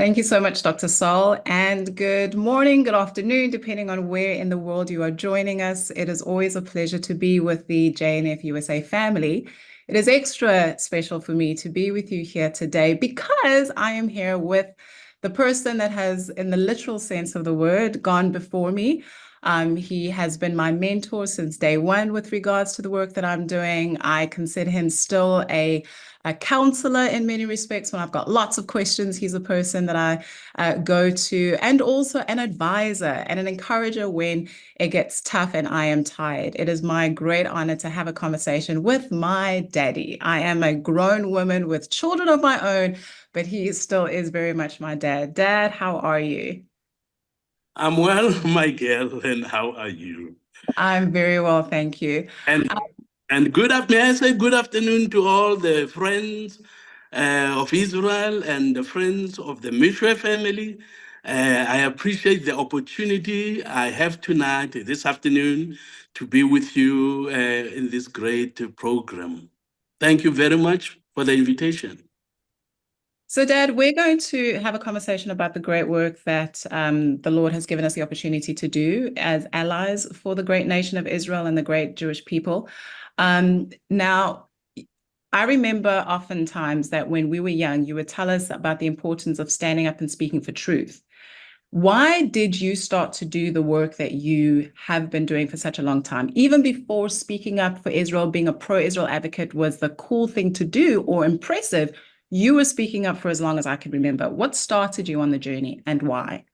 Thank you so much, Dr. Sol, and good morning, good afternoon, depending on where in the world you are joining us. It is always a pleasure to be with the JNF-USA family. It is extra special for me to be with you here today because I am here with the person that has, in the literal sense of the word, gone before me. He has been my mentor since day one with regards to the work that I'm doing. I consider him still a counselor in many respects. When I've got lots of questions, he's a person that I go to, and also an advisor and an encourager when it gets tough and I am tired. It is my great honor to have a conversation with my daddy. I am a grown woman with children of my own, but he still is very much my dad. Dad, how are you? I'm well, my girl, and how are you? I'm very well, thank you. And and may I say good afternoon to all the friends of Israel and the friends of the Meshoe family. I appreciate the opportunity I have tonight, this afternoon, to be with you in this great program. Thank you very much for the invitation. So, Dad, we're going to have a conversation about the great work that the Lord has given us the opportunity to do as allies for the great nation of Israel and the great Jewish people. Now, I remember oftentimes that when we were young, you would tell us about the importance of standing up and speaking for truth. Why did you start to do the work that you have been doing for such a long time? Even before speaking up for Israel, being a pro-Israel advocate was the cool thing to do or impressive. You were speaking up for as long as I can remember. What started you on the journey and why?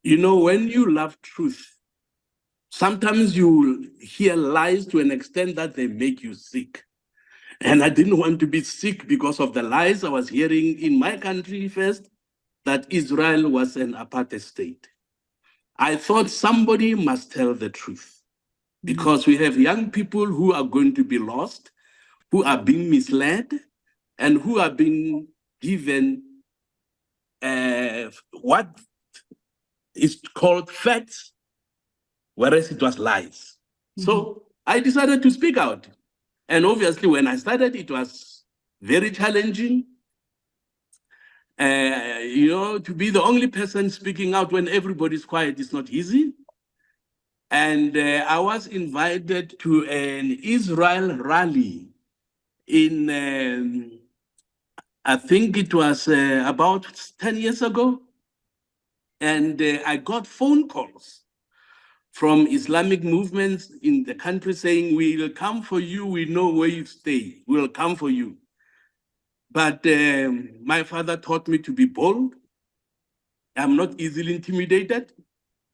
You know, when you love truth, sometimes you hear lies to an extent that they make you sick. And I didn't want to be sick because of the lies I was hearing in my country first, that Israel was an apartheid state. I thought somebody must tell the truth because we have young people who are going to be lost, who are being misled, and who are being given what is called facts, whereas it was lies. So I decided to speak out. And obviously, when I started, it was very challenging. To be the only person speaking out when everybody's quiet is not easy. And I was invited to an Israel rally in, I think it was about 10 years ago. And I got phone calls from Islamic movements in the country saying, we will come for you, we know where you stay, we will come for you. But my father taught me to be bold. I'm not easily intimidated.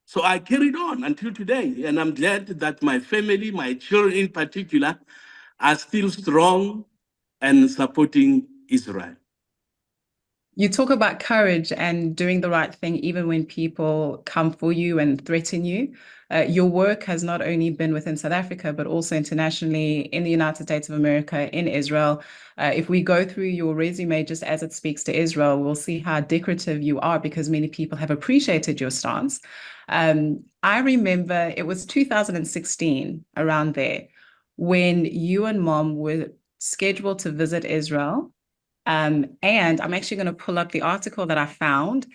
So I carried on until today. And I'm glad that my family, my children in particular, are still strong and supporting Israel. You talk about courage and doing the right thing, even when people come for you and threaten you. Your work has not only been within South Africa, but also internationally in the United States of America, in Israel. If we go through your resume, just as it speaks to Israel, we'll see how decorative you are because many people have appreciated your stance. I remember it was 2016, around there, when you and Mom were scheduled to visit Israel. And I'm actually going to pull up the article that I found.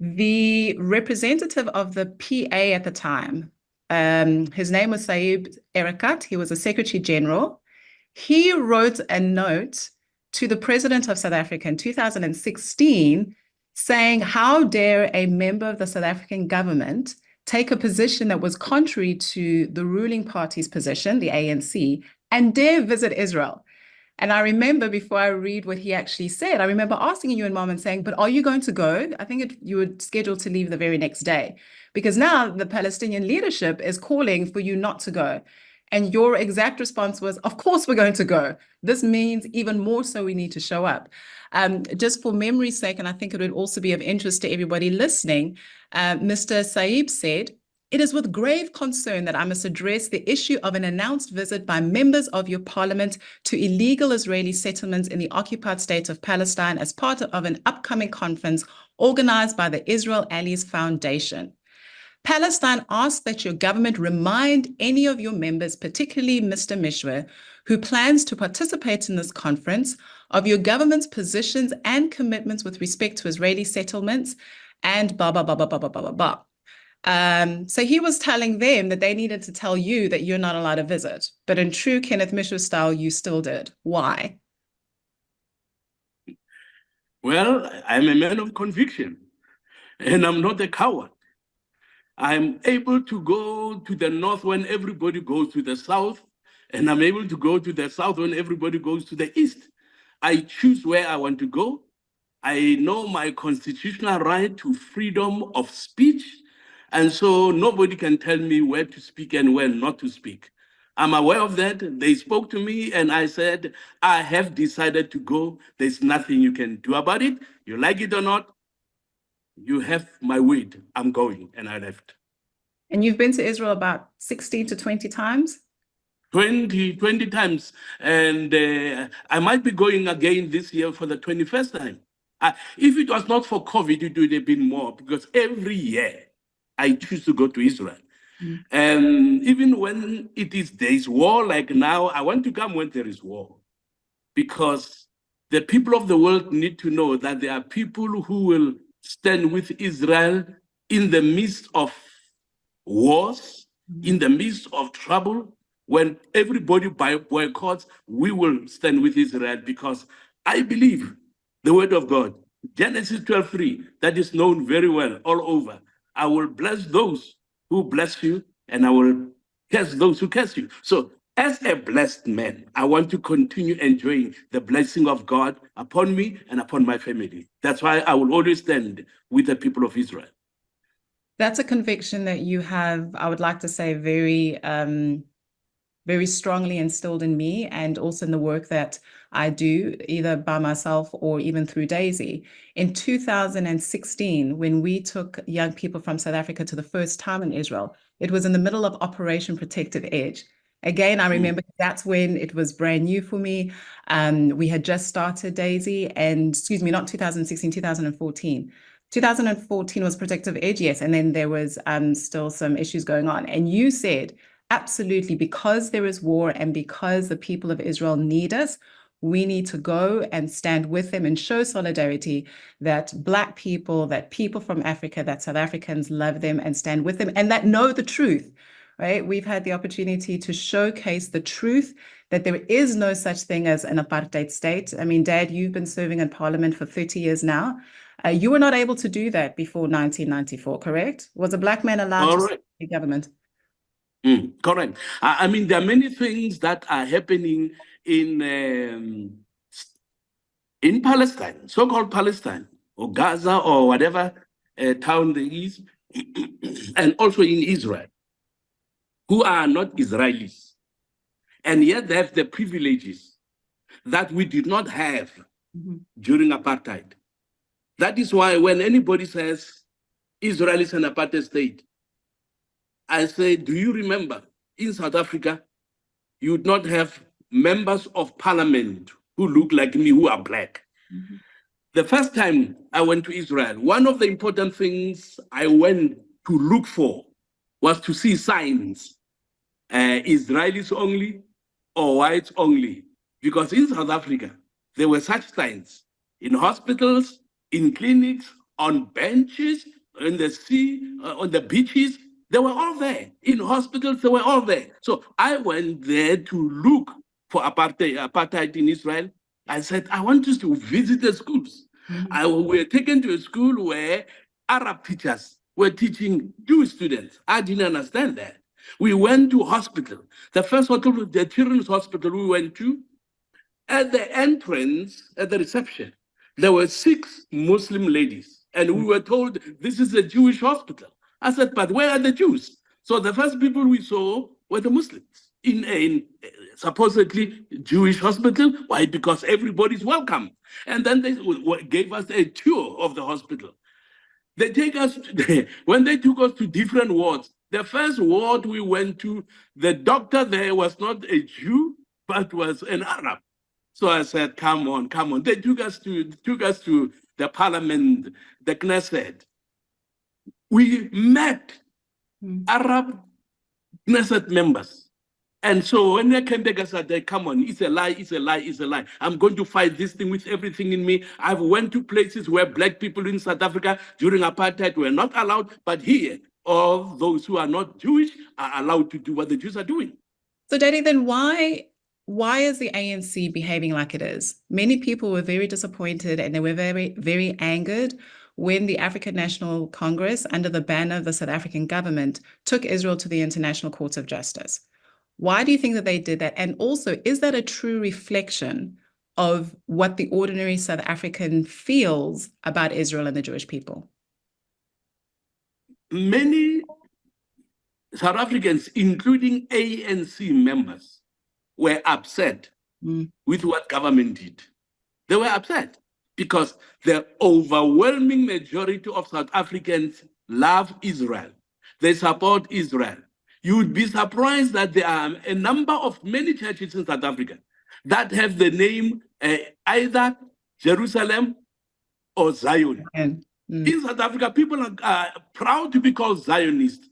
The representative of the PA at the time, his name was Saib Erekat. He was a Secretary General. He wrote a note to the President of South Africa in 2016 saying, how dare a member of the South African government take a position that was contrary to the ruling party's position, the ANC, and dare visit Israel. And I remember before I read what he actually said, I remember asking you and Mom and saying, but are you going to go? I think you were scheduled to leave the very next day because now the Palestinian leadership is calling for you not to go. And your exact response was, of course, we're going to go. This means even more so we need to show up. Just for memory's sake, and I think it would also be of interest to everybody listening, Mr. Saib said, it is with grave concern that I must address the issue of an announced visit by members of your parliament to illegal Israeli settlements in the occupied state of Palestine as part of an upcoming conference organized by the Israel Allies Foundation. Palestine asks that your government remind any of your members, particularly Mr. Meshoe, who plans to participate in this conference, of your government's positions and commitments with respect to Israeli settlements and blah, blah, blah, blah, blah, blah, blah, blah. So he was telling them that they needed to tell you that you're not allowed to visit. But in true Kenneth Meshoe style, you still did. Why? Well, I'm a man of conviction, and I'm not a coward. I'm able to go to the north when everybody goes to the south, and I'm able to go to the south when everybody goes to the east. I choose where I want to go. I know my constitutional right to freedom of speech, and so nobody can tell me where to speak and where not to speak. I'm aware of that. They spoke to me, and I said, I have decided to go. There's nothing you can do about it. You like it or not, you have my word. I'm going, and I left. And you've been to Israel about 16 to 20 times? 20 times. And I might be going again this year for the 21st time. If it was not for COVID, it would have been more, because every year I choose to go to Israel. And even when there is war, like now, I want to come when there is war, because the people of the world need to know that there are people who will stand with Israel in the midst of wars, in the midst of trouble. When everybody boycotts, we will stand with Israel, because I believe the word of God, Genesis 12:3, that is known very well all over. I will bless those who bless you, and I will curse those who curse you. So as a blessed man, I want to continue enjoying the blessing of God upon me and upon my family. That's why I will always stand with the people of Israel. That's a conviction that you have, I would like to say, very strongly instilled in me, and also in the work that I do, either by myself or even through Daisy. In 2016, when we took young people from South Africa to the first time in Israel, it was in the middle of Operation Protective Edge. Again, I remember that's when it was brand new for me. We had just started Daisy, and excuse me, not 2016, 2014. 2014 was Protective Edge, yes, and then there was still some issues going on. And you said, absolutely, because there is war and because the people of Israel need us, we need to go and stand with them and show solidarity, that Black people, that people from Africa, that South Africans love them and stand with them, and that know the truth, right? We've had the opportunity to showcase the truth, that there is no such thing as an apartheid state. I mean, Dad, you've been serving in Parliament for 30 years now. You were not able to do that before 1994, correct? Was a Black man allowed to serve in government? Correct. I mean, there are many things that are happening in Palestine, so-called Palestine, or Gaza, or whatever town there is, and also in Israel, who are not Israelis, and yet they have the privileges that we did not have during apartheid. That is why when anybody says Israel is an apartheid state, I say, do you remember in South Africa, you would not have members of parliament who look like me, who are Black. The first time I went to Israel, one of the important things I went to look for was to see signs, Israelis only or whites only. Because in South Africa, there were such signs in hospitals, in clinics, on benches, in the sea, on the beaches. They were all there. In hospitals, they were all there. So I went there to look for apartheid in Israel. I said, I want us to visit the schools. We were taken to a school where Arab teachers were teaching Jewish students. I didn't understand that. We went to hospital. The first hospital, the children's hospital we went to, at the entrance, at the reception, there were 6 Muslim ladies, and we were told this is a Jewish hospital. I said, but where are the Jews? So the first people we saw were the Muslims in a supposedly Jewish hospital. Why? Because everybody's welcome. And then they gave us a tour of the hospital. They take us, when they took us to different wards, the first ward we went to, the doctor there was not a Jew, but was an Arab. So I said, come on, come on. They took us to the parliament, the Knesset. We met Arab Knesset members, And so when they came back, I said, come on, it's a lie, it's a lie, it's a lie. I'm going to fight this thing with everything in me. I've went to places where black people in South Africa during apartheid were not allowed, but here, all those who are not Jewish are allowed to do what the Jews are doing. So, Daddy, then why is the ANC behaving like it is? Many people were very disappointed and they were very, very angered when the African National Congress, under the banner of the South African government, took Israel to the International Court of Justice. Why do you think that they did that? And also, is that a true reflection of what the ordinary South African feels about Israel and the Jewish people? Many South Africans, including ANC members, were upset with what government did. They were upset because the overwhelming majority of South Africans love Israel. They support Israel. You would be surprised that there are a number of many churches in South Africa that have the name either Jerusalem or Zion. In South Africa, people are proud to be called Zionists.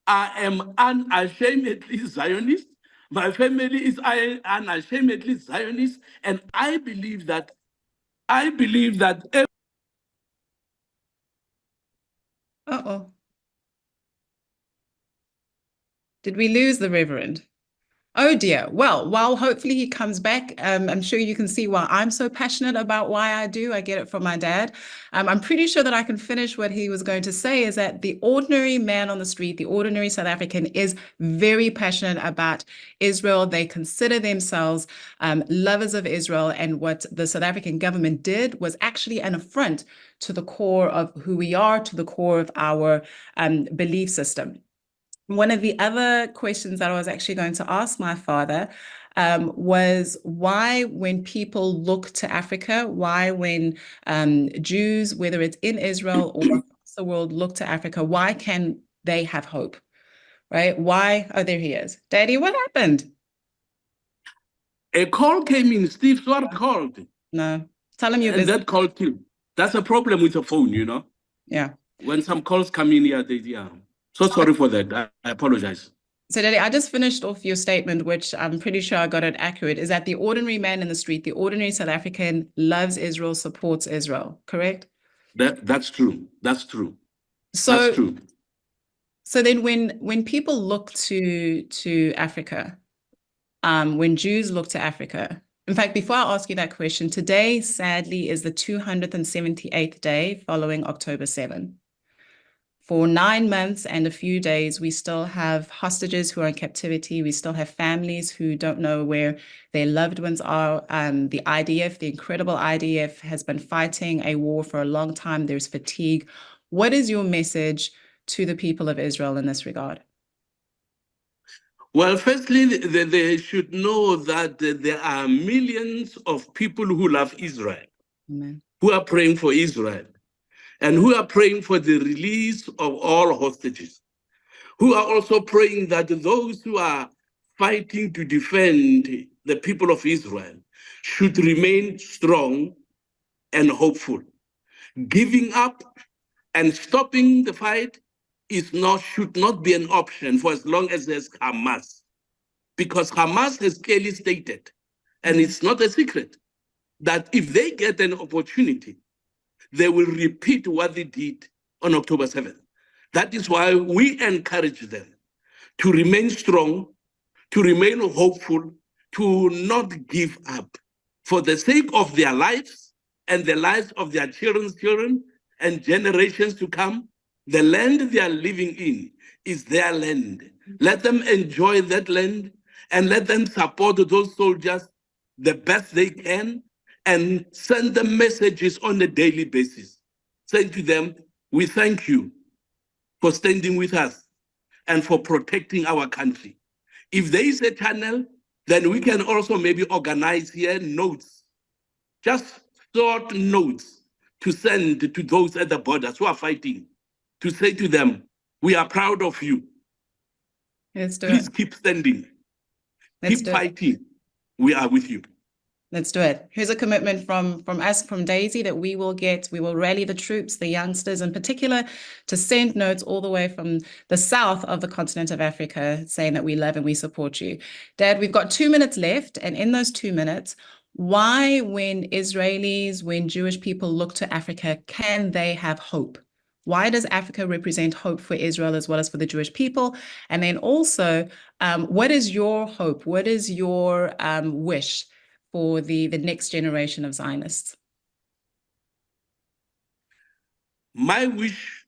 I am unashamedly Zionist. My family is unashamedly Zionist, and I believe that. Uh-oh. Did we lose the Reverend? Oh dear. Well, while hopefully he comes back, I'm sure you can see why I'm so passionate about why I do. I get it from my dad. I'm pretty sure that I can finish what he was going to say is that the ordinary man on the street, the ordinary South African is very passionate about Israel. They consider themselves lovers of Israel. And what the South African government did was actually an affront to the core of who we are, to the core of our belief system. One of the other questions that I was actually going to ask my father was why, when people look to Africa, why, when Jews, whether it's in Israel or across the world, look to Africa, why can they have hope, right? Why? Oh, there he is. Daddy, what happened? A call came in. Steve Swart called. No, tell him you're and busy. That call too. That's a problem with the phone, you know? Yeah. When some calls come in here, So sorry for that. I apologize. So, Daddy, I just finished off your statement, which I'm pretty sure I got it accurate, is that the ordinary man in the street, the ordinary South African loves Israel, supports Israel, correct? That's true. That's true. So, that's true. So then when people look to Africa, when Jews look to Africa, in fact, before I ask you that question, today, sadly, is the 278th day following October 7. For 9 months and a few days, we still have hostages who are in captivity. We still have families who don't know where their loved ones are. The IDF, the incredible IDF, has been fighting a war for a long time. There's fatigue. What is your message to the people of Israel in this regard? Well, firstly, they should know that there are millions of people who love Israel, Amen, who are praying for Israel, and who are praying for the release of all hostages, who are also praying that those who are fighting to defend the people of Israel should remain strong and hopeful. Giving up and stopping the fight should not be an option for as long as there's Hamas, because Hamas has clearly stated, and it's not a secret, that if they get an opportunity, they will repeat what they did on October 7th. That is why we encourage them to remain strong, to remain hopeful, to not give up for the sake of their lives and the lives of their children's children and generations to come. The land they are living in is their land. Let them enjoy that land and let them support those soldiers the best they can and send them messages on a daily basis. Say to them, we thank you for standing with us and for protecting our country. If there is a channel, then we can also maybe organize here notes, just short notes to send to those at the borders who are fighting, to say to them, we are proud of you. Let's do Please it. keep standing. Let's Keep do it. fighting. We are with you. Let's do it. Here's a commitment from us, from Daisy, that we will rally the troops, the youngsters in particular, to send notes all the way from the south of the continent of Africa saying that we love and we support you. Dad, we've got 2 minutes left. And in those 2 minutes, why, when Israelis, when Jewish people look to Africa, can they have hope? Why does Africa represent hope for Israel as well as for the Jewish people? And then also, what is your hope? What is your wish for the next generation of Zionists? My wish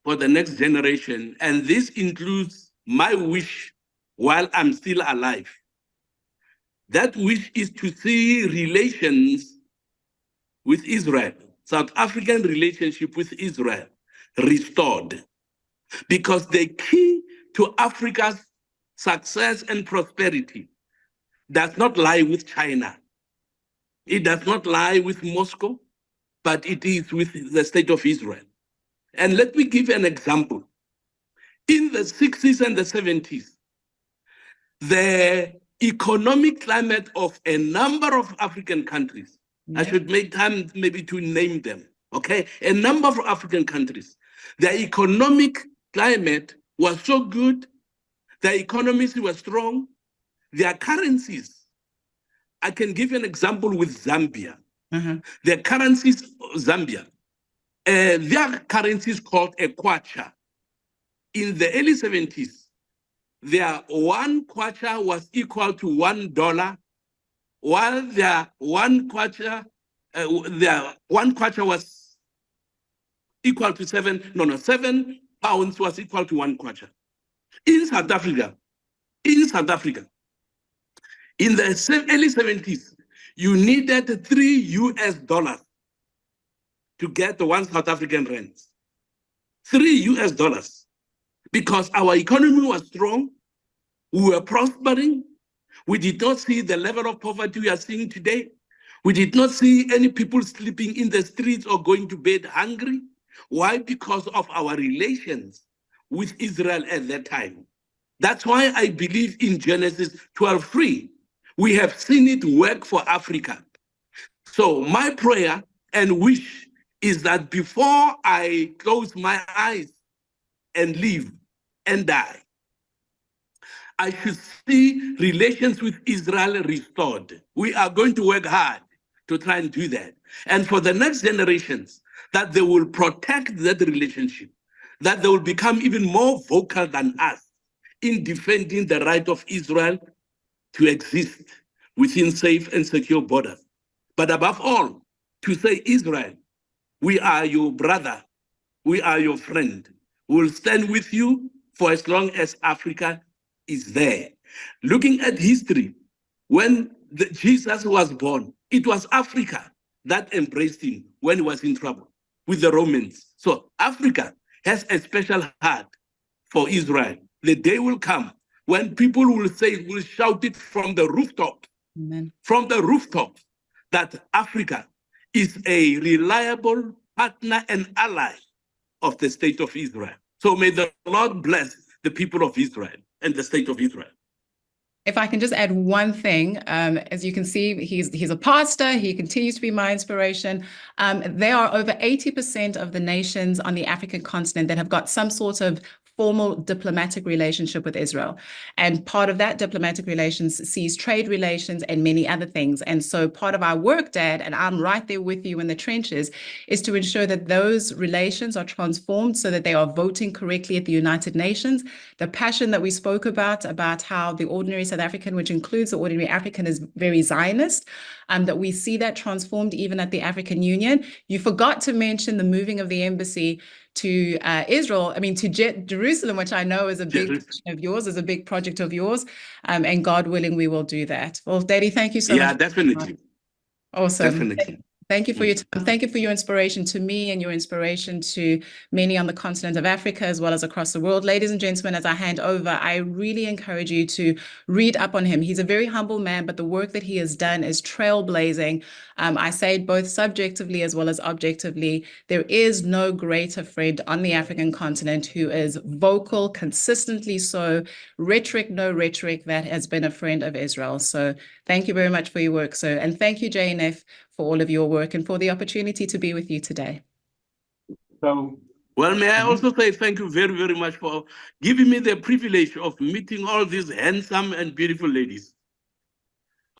for the next generation, and this includes my wish while I'm still alive, that wish is to see relations with Israel, South African relationship with Israel, restored. Because the key to Africa's success and prosperity does not lie with China. It does not lie with Moscow, but it is with the state of Israel. And let me give an example. In the 60s and the 70s, the economic climate of a number of African countries, I should make time maybe to name them, okay? A number of African countries, their economic climate was so good, their economies were strong, their currencies. I can give you an example with Zambia. Their currencies, Zambia, their currency is called a kwacha. In the early 70s, their one kwacha was equal to $1, while their one kwacha was equal to 7 pounds was equal to one kwacha. In South Africa, in the early 70s, you needed $3 to get the 1 South African rand. $3, because our economy was strong, we were prospering, we did not see the level of poverty we are seeing today. We did not see any people sleeping in the streets or going to bed hungry. Why? Because of our relations with Israel at that time. That's why I believe in Genesis 12:3. We have seen it work for Africa. So my prayer and wish is that before I close my eyes and live and die, I should see relations with Israel restored. We are going to work hard to try and do that. And for the next generations, that they will protect that relationship, that they will become even more vocal than us in defending the right of Israel to exist within safe and secure borders. But above all, to say, Israel, we are your brother, we are your friend. We will stand with you for as long as Africa is there. Looking at history, when Jesus was born, it was Africa that embraced him when he was in trouble with the Romans. So Africa has a special heart for Israel. The day will come when people will say, will shout it from the rooftop, from the rooftop, that Africa is a reliable partner and ally of the state of Israel. So may the Lord bless the people of Israel and the state of Israel. If I can just add one thing, as you can see, he's a pastor. He continues to be my inspiration. There are over 80% of the nations on the African continent that have got some sort of formal diplomatic relationship with Israel. And part of that diplomatic relations sees trade relations and many other things. And so part of our work, Dad, and I'm right there with you in the trenches, is to ensure that those relations are transformed so that they are voting correctly at the United Nations. The passion that we spoke about how the ordinary South African, which includes the ordinary African, is very Zionist, that we see that transformed even at the African Union. You forgot to mention the moving of the embassy to Israel, to Jerusalem, which I know is a big passion of yours, is a big project of yours. And God willing, we will do that. Well, Daddy, thank you so much. Yeah, definitely. Awesome. Definitely. Thank you for your time. Thank you for your inspiration to me and your inspiration to many on the continent of Africa, as well as across the world. Ladies and gentlemen, as I hand over, I really encourage you to read up on him. He's a very humble man, but the work that he has done is trailblazing. I say it both subjectively as well as objectively. There is no greater friend on the African continent who is vocal, consistently so, rhetoric, no rhetoric, that has been a friend of Israel. So thank you very much for your work, sir. And thank you, JNF, for all of your work and for the opportunity to be with you today. So, well, may I also say thank you very, very much for giving me the privilege of meeting all these handsome and beautiful ladies.